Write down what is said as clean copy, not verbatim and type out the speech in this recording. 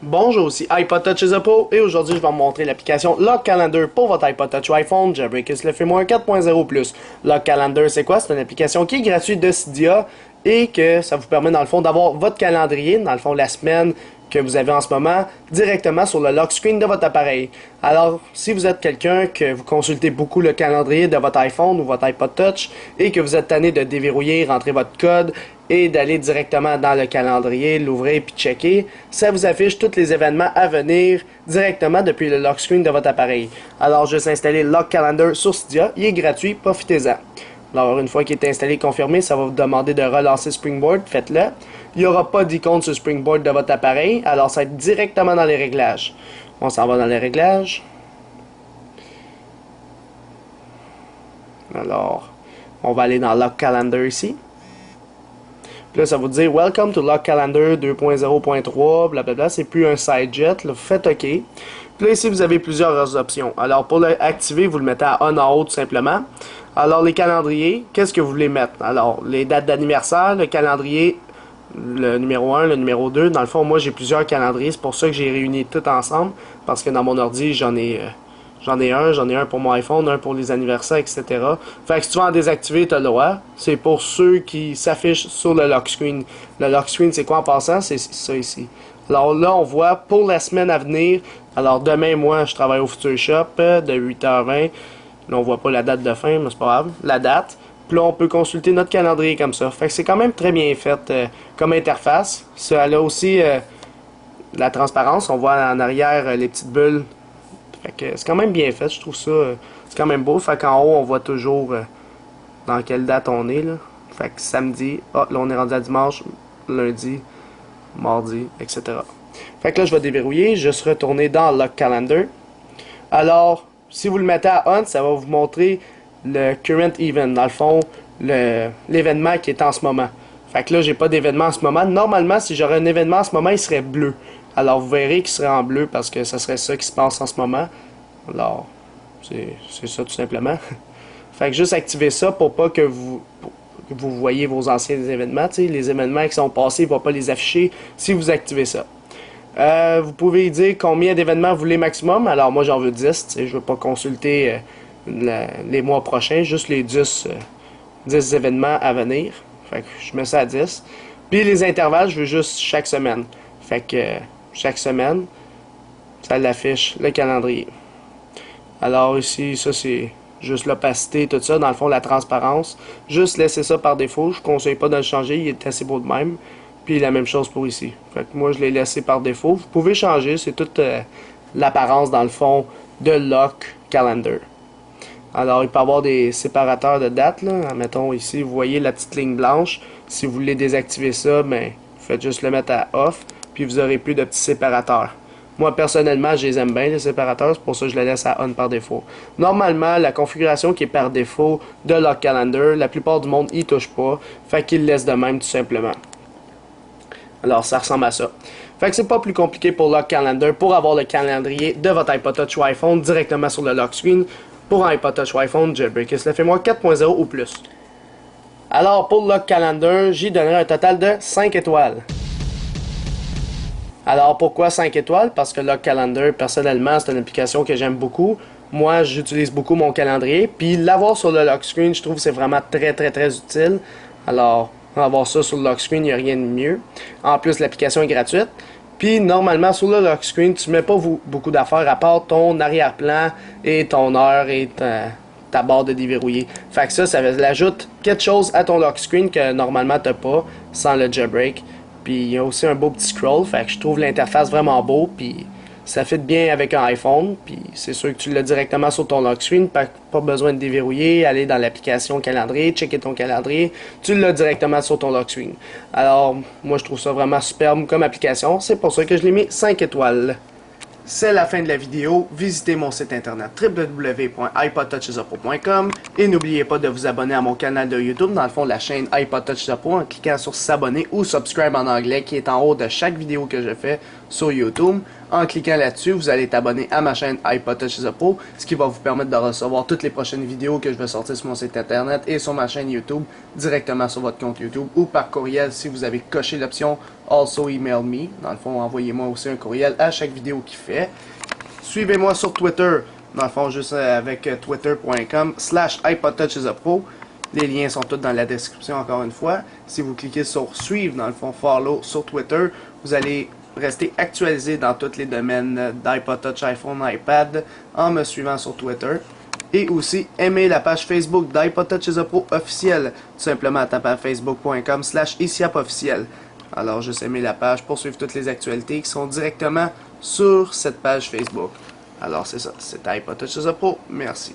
Bonjour, ici iPod Touch Zoppo et aujourd'hui je vais vous montrer l'application Lock Calendar pour votre iPod Touch ou iPhone. Jailbreak le fait moins 4.0+. Lock Calendar, c'est quoi? C'est une application qui est gratuite de Cydia et que ça vous permet dans le fond d'avoir votre calendrier, dans le fond la semaine que vous avez en ce moment, directement sur le lock screen de votre appareil. Alors, si vous êtes quelqu'un que vous consultez beaucoup le calendrier de votre iPhone ou votre iPod Touch et que vous êtes tanné de déverrouiller, rentrer votre code et d'aller directement dans le calendrier, l'ouvrir puis checker, ça vous affiche tous les événements à venir directement depuis le lock screen de votre appareil. Alors, juste installer Lock Calendar sur Cydia, il est gratuit, profitez-en. Alors, une fois qu'il est installé et confirmé, ça va vous demander de relancer Springboard, faites-le. Il n'y aura pas d'icône sur Springboard de votre appareil, alors ça va être directement dans les réglages. On s'en va dans les réglages. Alors, on va aller dans Lock Calendar ici. Puis là, ça va vous dire Welcome to Lock Calendar 2.0.3, blablabla. C'est plus un sidejet, là, faites OK. Puis là, ici, vous avez plusieurs options. Alors, pour l'activer, vous le mettez à on en haut tout simplement. Alors, les calendriers, qu'est-ce que vous voulez mettre? Alors, les dates d'anniversaire, le calendrier, le numéro 1, le numéro 2. Dans le fond, moi, j'ai plusieurs calendriers. C'est pour ça que j'ai réuni tout ensemble. Parce que dans mon ordi, j'en ai un pour mon iPhone, un pour les anniversaires, etc. Fait que si tu veux en désactiver, tu as le droit. C'est pour ceux qui s'affichent sur le lock screen. Le lock screen, c'est quoi en passant? C'est ça ici. Alors là, on voit pour la semaine à venir. Alors demain, moi, je travaille au Future Shop de 8h20. Là, on voit pas la date de fin, mais c'est pas grave. La date. Puis là, on peut consulter notre calendrier comme ça. Fait que c'est quand même très bien fait comme interface. Ça a aussi la transparence. On voit en arrière les petites bulles. Fait que c'est quand même bien fait. Je trouve ça, c'est quand même beau. Fait qu'en haut, on voit toujours dans quelle date on est, là. Fait que samedi, là, on est rendu à dimanche, lundi, mardi, etc. Fait que là, je vais déverrouiller. Juste retourner dans Lock Calendar. Alors, si vous le mettez à on, ça va vous montrer le current event, dans le fond, l'événement qui est en ce moment. Fait que là, j'ai pas d'événement en ce moment. Normalement, si j'aurais un événement en ce moment, il serait bleu. Alors, vous verrez qu'il serait en bleu parce que ça serait ça qui se passe en ce moment. Alors, c'est ça tout simplement. Fait que juste activer ça pour pas que vous voyez vos anciens événements. T'sais, les événements qui sont passés, il ne va pas les afficher si vous activez ça. Vous pouvez dire combien d'événements vous voulez maximum. Alors, moi, j'en veux 10. Je ne veux pas consulter les mois prochains, juste les 10 événements à venir. Fait que je mets ça à 10. Puis les intervalles, je veux juste chaque semaine. Fait que chaque semaine, ça l'affiche le calendrier. Alors ici, ça c'est juste l'opacité, tout ça. Dans le fond, la transparence. Juste laisser ça par défaut. Je ne conseille pas de le changer, il est assez beau de même. Puis la même chose pour ici. Fait que moi, je l'ai laissé par défaut. Vous pouvez changer, c'est toute l'apparence dans le fond de Lock Calendar. Alors, il peut y avoir des séparateurs de dates, là. Mettons ici, vous voyez la petite ligne blanche. Si vous voulez désactiver ça, ben, faites juste le mettre à off, puis vous aurez plus de petits séparateurs. Moi, personnellement, je les aime bien, les séparateurs, c'est pour ça que je les laisse à on par défaut. Normalement, la configuration qui est par défaut de Lock Calendar, la plupart du monde y touche pas, fait qu'il le laisse de même tout simplement. Alors, ça ressemble à ça. Fait que c'est pas plus compliqué pour Lock Calendar pour avoir le calendrier de votre iPod Touch ou iPhone directement sur le lock screen. Pour un iPod Touch ou iPhone, Jailbreak le fait moins 4.0 ou plus. Alors, pour Lock Calendar, j'y donnerai un total de 5 étoiles. Alors, pourquoi 5 étoiles? Parce que Lock Calendar, personnellement, c'est une application que j'aime beaucoup. Moi, j'utilise beaucoup mon calendrier. Puis, l'avoir sur le lock screen, je trouve que c'est vraiment très, très, très utile. Alors, avoir ça sur le lock screen, il n'y a rien de mieux. En plus, l'application est gratuite. Puis, normalement, sur le lock screen, tu ne mets pas beaucoup d'affaires à part ton arrière-plan et ton heure et ta barre de déverrouiller. Fait que ça ajoute quelque chose à ton lock screen que normalement, tu n'as pas sans le jailbreak. Puis, il y a aussi un beau petit scroll. Fait que je trouve l'interface vraiment beau. Puis, ça fit bien avec un iPhone. Puis, c'est sûr que tu l'as directement sur ton lock screen. Pas besoin de déverrouiller, aller dans l'application calendrier, checker ton calendrier. Tu l'as directement sur ton lock screen. Alors, moi, je trouve ça vraiment superbe comme application. C'est pour ça que je l'ai mis 5 étoiles. C'est la fin de la vidéo. Visitez mon site internet www.ipodtouchzoppo.com et n'oubliez pas de vous abonner à mon canal de YouTube, dans le fond de la chaîne iPod Touch Zoppo, en cliquant sur s'abonner ou subscribe en anglais qui est en haut de chaque vidéo que je fais sur YouTube. En cliquant là-dessus, vous allez être abonné à ma chaîne iPod Touch is a Pro, ce qui va vous permettre de recevoir toutes les prochaines vidéos que je vais sortir sur mon site internet et sur ma chaîne YouTube, directement sur votre compte YouTube ou par courriel si vous avez coché l'option Also Email Me. Dans le fond, envoyez-moi aussi un courriel à chaque vidéo qu'il fait. Suivez-moi sur Twitter, dans le fond, juste avec twitter.com/iPodTouchIsAPro. Les liens sont tous dans la description encore une fois. Si vous cliquez sur suivre, dans le fond, follow sur Twitter, vous allez rester actualisé dans tous les domaines d'iPod Touch, iPhone, iPad en me suivant sur Twitter. Et aussi, aimez la page Facebook d'iPod Touch is a Pro officielle, tout simplement en tapant facebook.com/ICIAPofficiel. Alors, juste aimez la page pour suivre toutes les actualités qui sont directement sur cette page Facebook. Alors, c'est ça, c'était iPod Touch is a Pro. Merci.